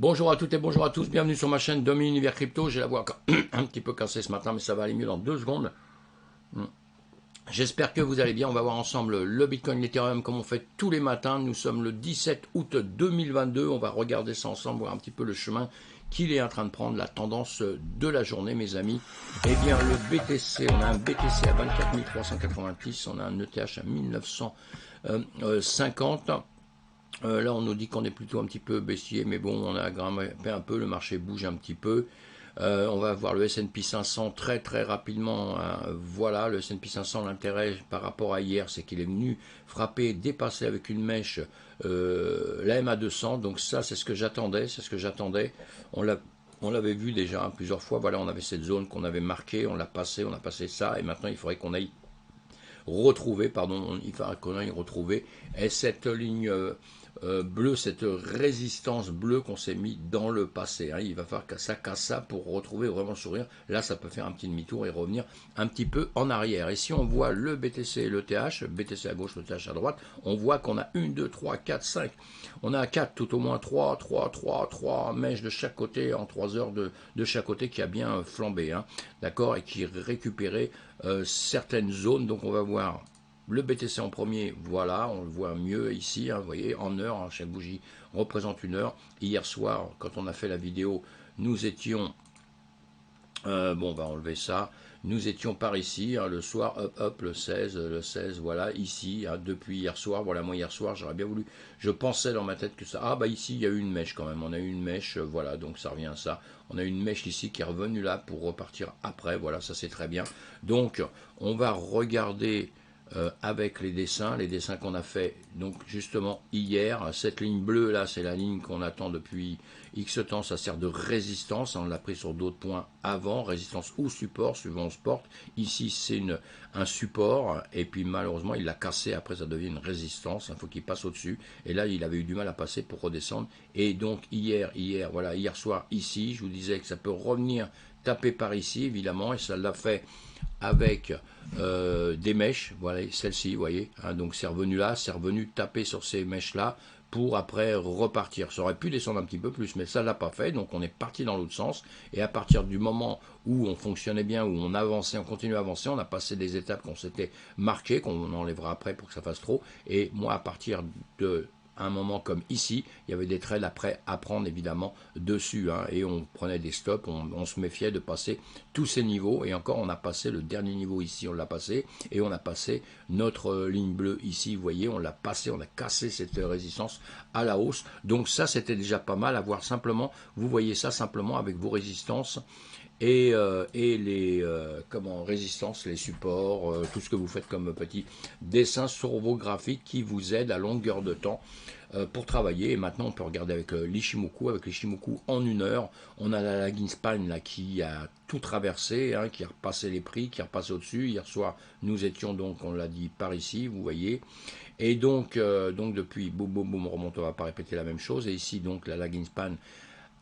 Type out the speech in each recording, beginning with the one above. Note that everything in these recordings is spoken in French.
Bonjour à toutes et bonjour à tous, bienvenue sur ma chaîne Domi Univers Crypto. J'ai la voix un petit peu cassée ce matin, mais ça va aller mieux dans 2 secondes. J'espère que vous allez bien. On va voir ensemble le Bitcoin, l'Ethereum, comme on fait tous les matins. Nous sommes le 17 août 2022. On va regarder ça ensemble, voir un petit peu le chemin qu'il est en train de prendre, la tendance de la journée, mes amis. Eh bien, le BTC, on a un BTC à 24 390, on a un ETH à 1950. Là, on nous dit qu'on est plutôt un petit peu baissier, mais bon, on a grimpé un peu, le marché bouge un petit peu. On va voir le S&P 500 très très rapidement. Voilà, le S&P 500, l'intérêt par rapport à hier, c'est qu'il est venu frapper, dépasser avec une mèche la MA200. Donc ça, c'est ce que j'attendais, On l'avait vu déjà plusieurs fois. Voilà, on avait cette zone qu'on avait marquée, on a passé ça, et maintenant il faudrait qu'on aille retrouver, et cette ligne bleue, cette résistance bleue qu'on s'est mis dans le passé. Il va falloir que ça casse ça pour retrouver vraiment le sourire. Là, ça peut faire un petit demi-tour et revenir un petit peu en arrière. Et si on voit le BTC et le TH, BTC à gauche, le TH à droite, on voit qu'on a 1, 2, 3, 4, 5. On a 4, tout au moins 3 mèches de chaque côté en 3 heures de chaque côté qui a bien flambé. D'accord, et qui récupérait certaines zones. Donc on va voir le BTC en premier, voilà, on le voit mieux ici, vous voyez, en heure, chaque bougie représente une heure. Hier soir, quand on a fait la vidéo, nous étions, bon, on va enlever ça, nous étions par ici, le soir, hop, le 16, voilà, ici, depuis hier soir, voilà, moi hier soir, j'aurais bien voulu, je pensais dans ma tête que ça, ici, il y a eu une mèche quand même, on a eu une mèche, voilà, donc ça revient à ça, on a une mèche ici qui est revenue là pour repartir après, voilà, ça c'est très bien, donc, on va regarder avec les dessins qu'on a fait donc justement hier. Cette ligne bleue là, c'est la ligne qu'on attend depuis X temps, ça sert de résistance, on l'a pris sur d'autres points avant, résistance ou support, suivant on se porte. Ici c'est un support, et puis malheureusement il l'a cassé, après ça devient une résistance, il faut qu'il passe au-dessus, et là il avait eu du mal à passer pour redescendre, et donc hier soir ici, je vous disais que ça peut revenir taper par ici évidemment, et ça l'a fait avec des mèches, voilà, celle-ci, vous voyez, donc c'est revenu là, c'est revenu taper sur ces mèches-là pour après repartir. Ça aurait pu descendre un petit peu plus, mais ça ne l'a pas fait, donc on est parti dans l'autre sens, et à partir du moment où on fonctionnait bien, où on avançait, on continue à avancer, on a passé des étapes qu'on s'était marquées, qu'on enlèvera après pour que ça fasse trop, et moi à partir de un moment comme ici, il y avait des trades après à prendre évidemment dessus, et on prenait des stops, on se méfiait de passer tous ces niveaux, et encore on a passé le dernier niveau ici, on l'a passé, et on a passé notre ligne bleue ici, vous voyez, on l'a passé, on a cassé cette résistance à la hausse, donc ça c'était déjà pas mal à voir simplement, vous voyez ça simplement avec vos résistances, et les résistances, les supports, tout ce que vous faites comme petit dessin sur vos graphiques qui vous aident à longueur de temps pour travailler. Et maintenant on peut regarder avec l'Ishimoku, en 1 heure, on a la lagging span là qui a tout traversé, qui a repassé les prix, qui est repassé au-dessus. Hier soir nous étions donc, on l'a dit, par ici, vous voyez, et donc depuis boum boum boum on remonte, on va pas répéter la même chose, et ici donc la lagging span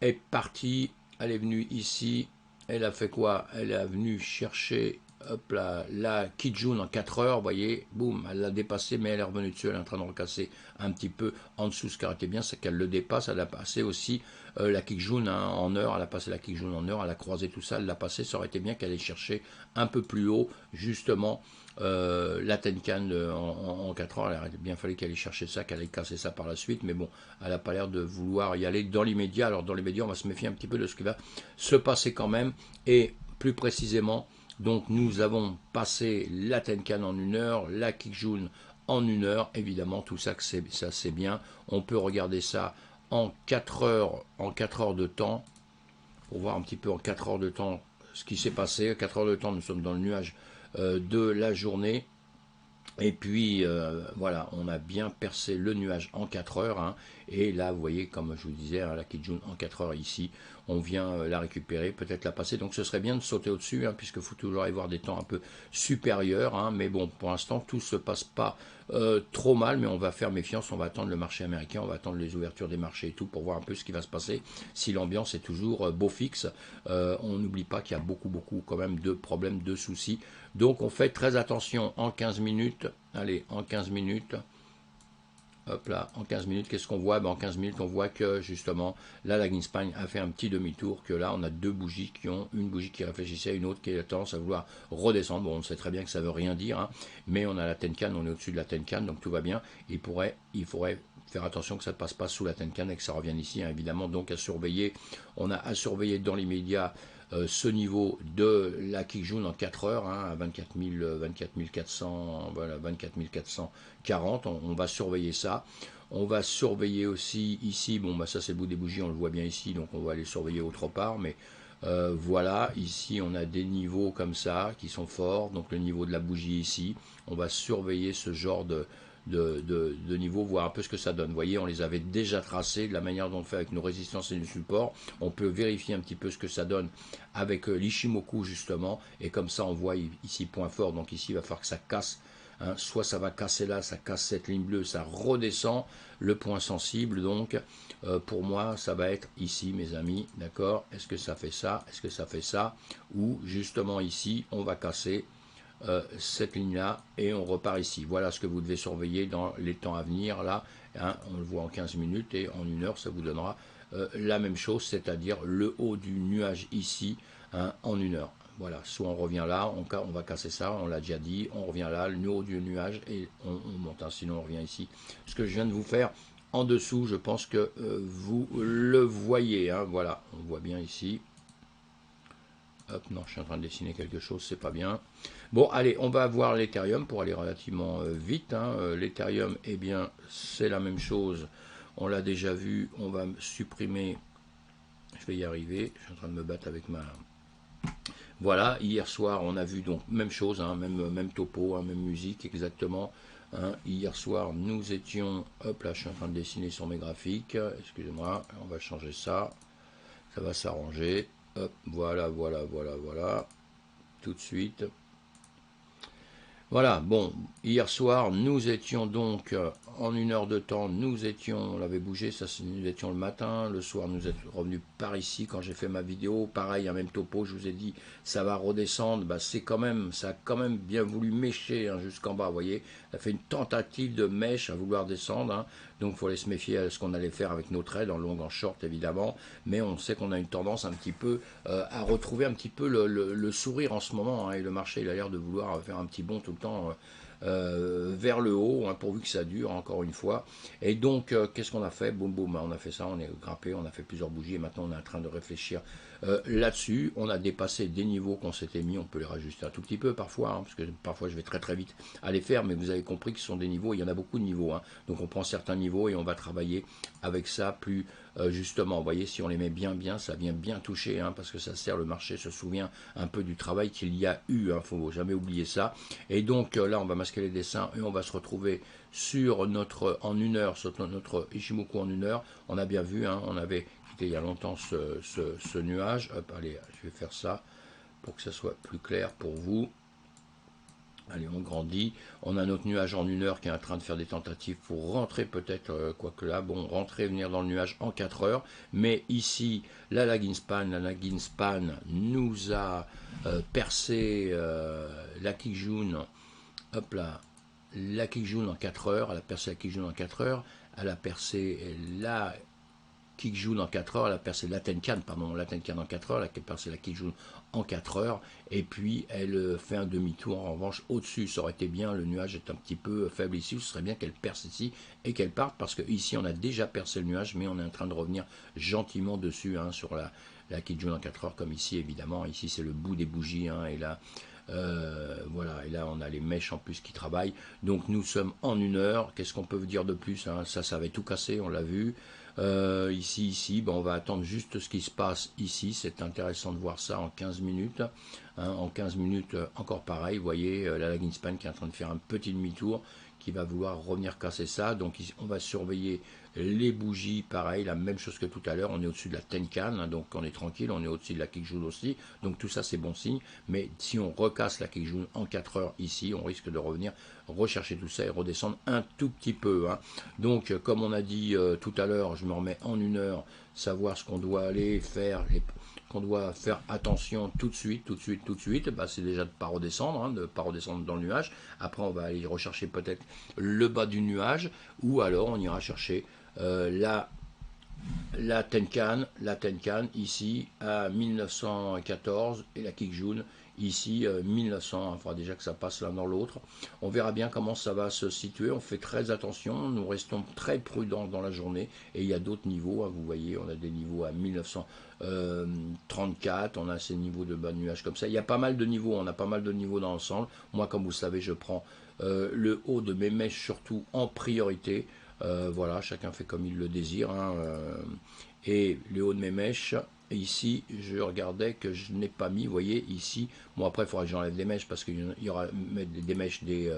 est partie, elle est venue ici, elle a fait quoi? Elle est venue chercher, hop là, la Kijun en 4 heures, vous voyez, boum, elle l'a dépassé, mais elle est revenue dessus, elle est en train de recasser un petit peu en dessous. Ce qui aurait été bien, c'est qu'elle le dépasse, elle a passé aussi la Kijun en heure, elle a passé la Kijun en heure, elle a croisé tout ça, elle l'a passé, ça aurait été bien qu'elle ait cherché un peu plus haut, justement, la Tenkan en 4 heures, il aurait bien fallu qu'elle ait cherché ça, qu'elle ait cassé ça par la suite, mais bon, elle n'a pas l'air de vouloir y aller dans l'immédiat. Alors dans l'immédiat, on va se méfier un petit peu de ce qui va se passer quand même, et plus précisément, donc nous avons passé la Tenkan en 1 heure, la Kijun en 1 heure, évidemment tout ça, ça c'est bien, on peut regarder ça en 4 heures de temps, pour voir un petit peu en 4 heures de temps ce qui s'est passé. 4 heures de temps, nous sommes dans le nuage de la journée, et puis voilà, on a bien percé le nuage en 4 heures, et là vous voyez, comme je vous disais, la Kijun en 4 heures ici, on vient la récupérer, peut-être la passer, donc ce serait bien de sauter au-dessus, puisqu'il faut toujours avoir des temps un peu supérieurs, mais bon, pour l'instant tout se passe pas trop mal, mais on va faire méfiance, on va attendre le marché américain, on va attendre les ouvertures des marchés et tout, pour voir un peu ce qui va se passer, si l'ambiance est toujours beau fixe. On n'oublie pas qu'il y a beaucoup quand même de problèmes, de soucis, donc on fait très attention en 15 minutes, allez, en 15 minutes, Hop là, en 15 minutes, qu'est-ce qu'on voit? Ben, en 15 minutes, on voit que justement, là, la Ginspan a fait un petit demi-tour, que là, on a deux bougies qui ont une bougie qui réfléchissait, une autre qui a tendance à vouloir redescendre. Bon, on sait très bien que ça veut rien dire, hein, mais on a la Tenkan, on est au-dessus de la Tenkan, donc tout va bien. Il faudrait faire attention que ça ne passe pas sous la Tenkan et que ça revienne ici, hein, évidemment. Donc à surveiller, on a à surveiller dans l'immédiat ce niveau de la Kijun en 4 heures, hein, à 24 400, voilà, 24 440, on va surveiller ça. On va surveiller aussi ici, bon bah ça c'est le bout des bougies, on le voit bien ici, donc on va aller surveiller autre part, mais voilà, ici on a des niveaux comme ça qui sont forts, donc le niveau de la bougie ici, on va surveiller ce genre de niveau, voir un peu ce que ça donne. Vous voyez, on les avait déjà tracés de la manière dont on fait avec nos résistances et nos supports. On peut vérifier un petit peu ce que ça donne avec l'Ishimoku justement, et comme ça on voit ici point fort, donc ici il va falloir que ça casse. Hein, soit ça va casser là, ça casse cette ligne bleue, ça redescend le point sensible, donc pour moi ça va être ici mes amis, d'accord? Est-ce que ça fait ça? Est-ce que ça fait ça? Ou justement ici on va casser cette ligne là et on repart ici. Voilà ce que vous devez surveiller dans les temps à venir là, hein, on le voit en 15 minutes et en 1 heure ça vous donnera la même chose, c'est-à-dire le haut du nuage ici, hein, en 1 heure. Voilà, soit on revient là, on va casser ça, on l'a déjà dit, on revient là, le haut du nuage et on monte, hein, sinon on revient ici. Ce que je viens de vous faire en dessous, je pense que vous le voyez, hein, voilà, on voit bien ici. Hop, non, je suis en train de dessiner quelque chose, c'est pas bien. Bon, allez, on va voir l'Ethereum pour aller relativement vite. Hein. L'Ethereum, eh bien, c'est la même chose. On l'a déjà vu, on va supprimer. Je vais y arriver, je suis en train de me battre avec ma... Voilà, hier soir, on a vu donc même chose, hein, même topo, hein, même musique, exactement. Hein. Hier soir, nous étions... Hop, là, je suis en train de dessiner sur mes graphiques. Excusez-moi, on va changer ça. Ça va s'arranger. Hop, voilà, voilà, voilà, voilà. Tout de suite. Voilà, bon, hier soir, nous étions donc, en 1 heure de temps, on l'avait bougé, ça nous étions le matin, le soir nous êtes revenus par ici quand j'ai fait ma vidéo, pareil, un même topo, je vous ai dit, ça va redescendre, bah ça a quand même bien voulu mêcher, hein, jusqu'en bas, vous voyez, ça fait une tentative de mèche à vouloir descendre, hein, donc il faut aller se méfier à ce qu'on allait faire avec nos trades, en long, en short évidemment, mais on sait qu'on a une tendance un petit peu à retrouver un petit peu le sourire en ce moment, hein, et le marché il a l'air de vouloir faire un petit bond tout le temps vers le haut, hein, pourvu que ça dure encore une fois. Et donc qu'est-ce qu'on a fait? Boum boum, on a fait ça, on est grimpé, on a fait plusieurs bougies et maintenant on est en train de réfléchir là-dessus. On a dépassé des niveaux qu'on s'était mis, on peut les rajuster un tout petit peu parfois, hein, parce que parfois je vais très très vite à les faire, mais vous avez compris que ce sont des niveaux, il y en a beaucoup de niveaux, hein. Donc on prend certains niveaux et on va travailler avec ça plus justement. Vous voyez, si on les met bien, ça vient bien toucher, hein, parce que ça sert, le marché se souvient un peu du travail qu'il y a eu, hein, faut jamais oublier ça. Et donc là on va masquer les dessins et on va se retrouver sur notre, en 1 heure, sur notre Ishimoku en 1 heure. On a bien vu, hein, on avait quitté il y a longtemps ce nuage. Hop, allez, je vais faire ça pour que ça soit plus clair pour vous. Allez, on grandit. On a notre nuage en 1 heure qui est en train de faire des tentatives pour rentrer peut-être, quoique là, bon, rentrer, venir dans le nuage en 4 heures. Mais ici, la Ginspan nous a percé la Kijun. Hop là, la Kijun en 4 heures. Elle a percé la Kijun en 4 heures. Elle a percé la Kijun en 4 heures, elle a percé la Tenkan, pardon, la Tenkan en 4 heures, elle a percé la Kijun en 4 heures, et puis elle fait un demi-tour en revanche au-dessus. Ça aurait été bien, le nuage est un petit peu faible ici, ce serait bien qu'elle perce ici et qu'elle parte, parce que ici on a déjà percé le nuage, mais on est en train de revenir gentiment dessus, hein, sur la Kijun en 4 heures, comme ici évidemment. Ici c'est le bout des bougies, hein, et là voilà, et là on a les mèches en plus qui travaillent. Donc nous sommes en 1 heure. Qu'est-ce qu'on peut vous dire de plus, hein? Ça avait tout cassé, on l'a vu. Ici, ben, on va attendre juste ce qui se passe ici. C'est intéressant de voir ça en 15 minutes. Hein, en 15 minutes, encore pareil, vous voyez, la Ginspan qui est en train de faire un petit demi-tour, qui va vouloir revenir casser ça. Donc on va surveiller Les bougies, pareil, la même chose que tout à l'heure, on est au-dessus de la Tenkan, hein, donc on est tranquille, on est au-dessus de la Kijun aussi, donc tout ça c'est bon signe, mais si on recasse la Kijun en 4 heures ici, on risque de revenir rechercher tout ça et redescendre un tout petit peu, hein. Donc comme on a dit tout à l'heure, je me remets en 1 heure, savoir ce qu'on doit aller faire, qu'on doit faire attention tout de suite, bah, c'est déjà de ne pas redescendre, hein, de ne pas redescendre dans le nuage. Après, on va aller rechercher peut-être le bas du nuage, ou alors on ira chercher la Tenkan ici à 1914 et la Kijun ici 1900. Il faudra déjà que ça passe l'un dans l'autre. On verra bien comment ça va se situer. On fait très attention. Nous restons très prudents dans la journée. Et il y a d'autres niveaux, hein. Vous voyez, on a des niveaux à 1934. On a ces niveaux de bas de nuages comme ça. Il y a pas mal de niveaux. On a pas mal de niveaux dans l'ensemble. Moi, comme vous le savez, je prends le haut de mes mèches surtout en priorité. Voilà, chacun fait comme il le désire, hein, et le haut de mes mèches, ici, je regardais que je n'ai pas mis, vous voyez, ici, bon après, il faudra que j'enlève des mèches, parce qu'il y aura des mèches, des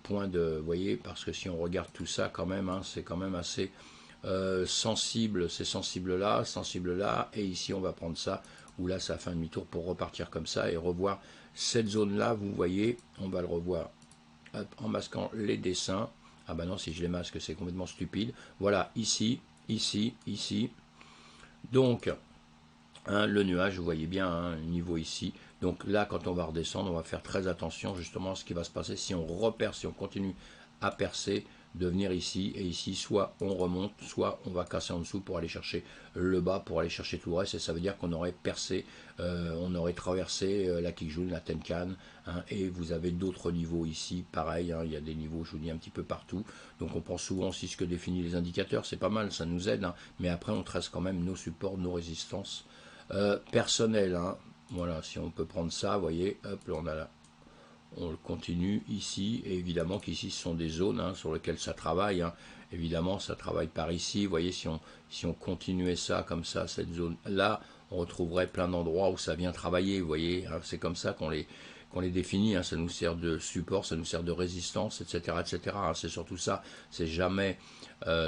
points de, vous voyez, parce que si on regarde tout ça, quand même, hein, c'est quand même assez sensible, c'est sensible là, et ici, on va prendre ça, où là, ça fait un demi-tour pour repartir comme ça, et revoir cette zone-là, vous voyez, on va le revoir, hop, en masquant les dessins. Ah bah non, si je les masque, c'est complètement stupide. Voilà, ici, ici, ici. Donc, hein, le nuage, vous voyez bien, hein, niveau ici. Donc là, quand on va redescendre, on va faire très attention justement à ce qui va se passer. Si on repère, si on continue à percer, de venir ici, et ici, soit on remonte, soit on va casser en dessous pour aller chercher le bas, pour aller chercher tout le reste, et ça veut dire qu'on aurait percé, on aurait traversé la Kijun, la Tenkan, hein, et vous avez d'autres niveaux ici, pareil, hein, il y a des niveaux, je vous dis, un petit peu partout, donc on pense souvent aussi ce que définissent les indicateurs, c'est pas mal, ça nous aide, hein, mais après on trace quand même nos supports, nos résistances personnelles, hein. Voilà, si on peut prendre ça, vous voyez, hop, là on a là. On le continue ici, et évidemment qu'ici ce sont des zones, hein, sur lesquelles ça travaille, hein. Évidemment ça travaille par ici, vous voyez, si on continuait ça comme ça, cette zone là, on retrouverait plein d'endroits où ça vient travailler, vous voyez, hein. C'est comme ça qu'on les définit, hein. Ça nous sert de support, ça nous sert de résistance, etc., hein. C'est surtout ça, c'est jamais,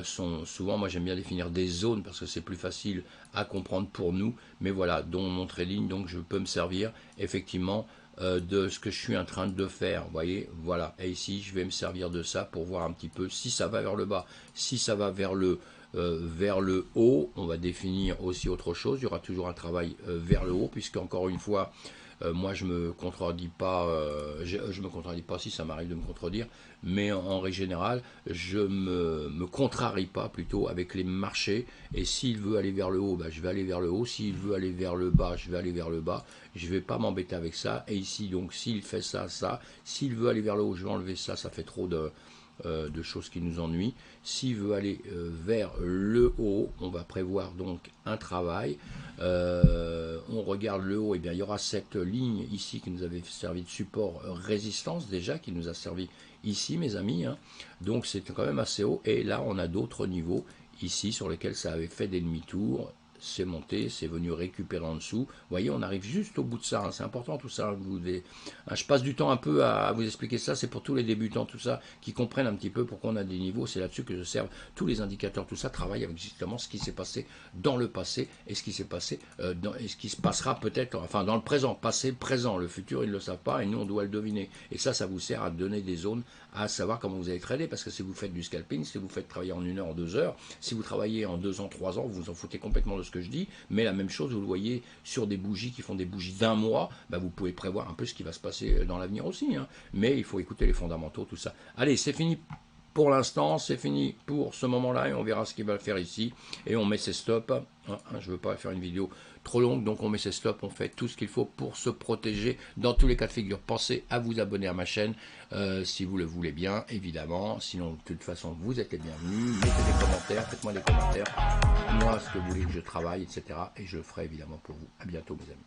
souvent moi j'aime bien définir des zones parce que c'est plus facile à comprendre pour nous, mais voilà, dont mon trading, donc je peux me servir effectivement de ce que je suis en train de faire, vous voyez, voilà, et ici je vais me servir de ça pour voir un petit peu si ça va vers le bas, si ça va vers le haut, on va définir aussi autre chose, il y aura toujours un travail vers le haut, puisque encore une fois, moi je me contredis pas, je me contredis pas, si ça m'arrive de me contredire, mais en règle générale, je me contrarie pas plutôt avec les marchés, et s'il veut aller vers le haut, bah, je vais aller vers le haut, s'il veut aller vers le bas, je vais aller vers le bas, je vais pas m'embêter avec ça, et ici donc s'il fait ça, s'il veut aller vers le haut, je vais enlever ça, ça fait trop de choses qui nous ennuient. S'il veut aller vers le haut, on va prévoir donc un travail. On regarde le haut, et bien il y aura cette ligne ici qui nous avait servi de support résistance déjà, qui nous a servi ici, mes amis, hein. Donc c'est quand même assez haut. Et là, on a d'autres niveaux ici sur lesquels ça avait fait des demi-tours. C'est monté, c'est venu récupérer en dessous. Vous voyez, on arrive juste au bout de ça, hein. C'est important tout ça. Je passe du temps un peu à vous expliquer ça. C'est pour tous les débutants, tout ça, qui comprennent un petit peu pourquoi on a des niveaux. C'est là-dessus que je sers. Tous les indicateurs, tout ça, travaillent avec justement ce qui s'est passé dans le passé et ce qui s'est passé et ce qui se passera peut-être, enfin dans le présent, passé, présent. Le futur, ils ne le savent pas et nous, on doit le deviner. Et ça vous sert à donner des zones, à savoir comment vous allez trader. Parce que si vous faites du scalping, si vous faites travailler en 1 heure, en 2 heures, si vous travaillez en 2 ans, 3 ans, vous vous en foutez complètement de ce que je dis, mais la même chose, vous le voyez sur des bougies qui font des bougies d'1 mois, bah vous pouvez prévoir un peu ce qui va se passer dans l'avenir aussi, hein. Mais il faut écouter les fondamentaux, tout ça. Allez, c'est fini pour l'instant, c'est fini pour ce moment-là, et on verra ce qu'il va faire ici, et on met ses stops, hein, je ne veux pas faire une vidéo trop longue, donc on met ses stops, on fait tout ce qu'il faut pour se protéger dans tous les cas de figure. Pensez à vous abonner à ma chaîne, si vous le voulez bien, évidemment, sinon de toute façon vous êtes les bienvenus, mettez des commentaires, faites-moi des commentaires, moi ce que vous voulez que je travaille, etc., et je le ferai évidemment pour vous. À bientôt mes amis.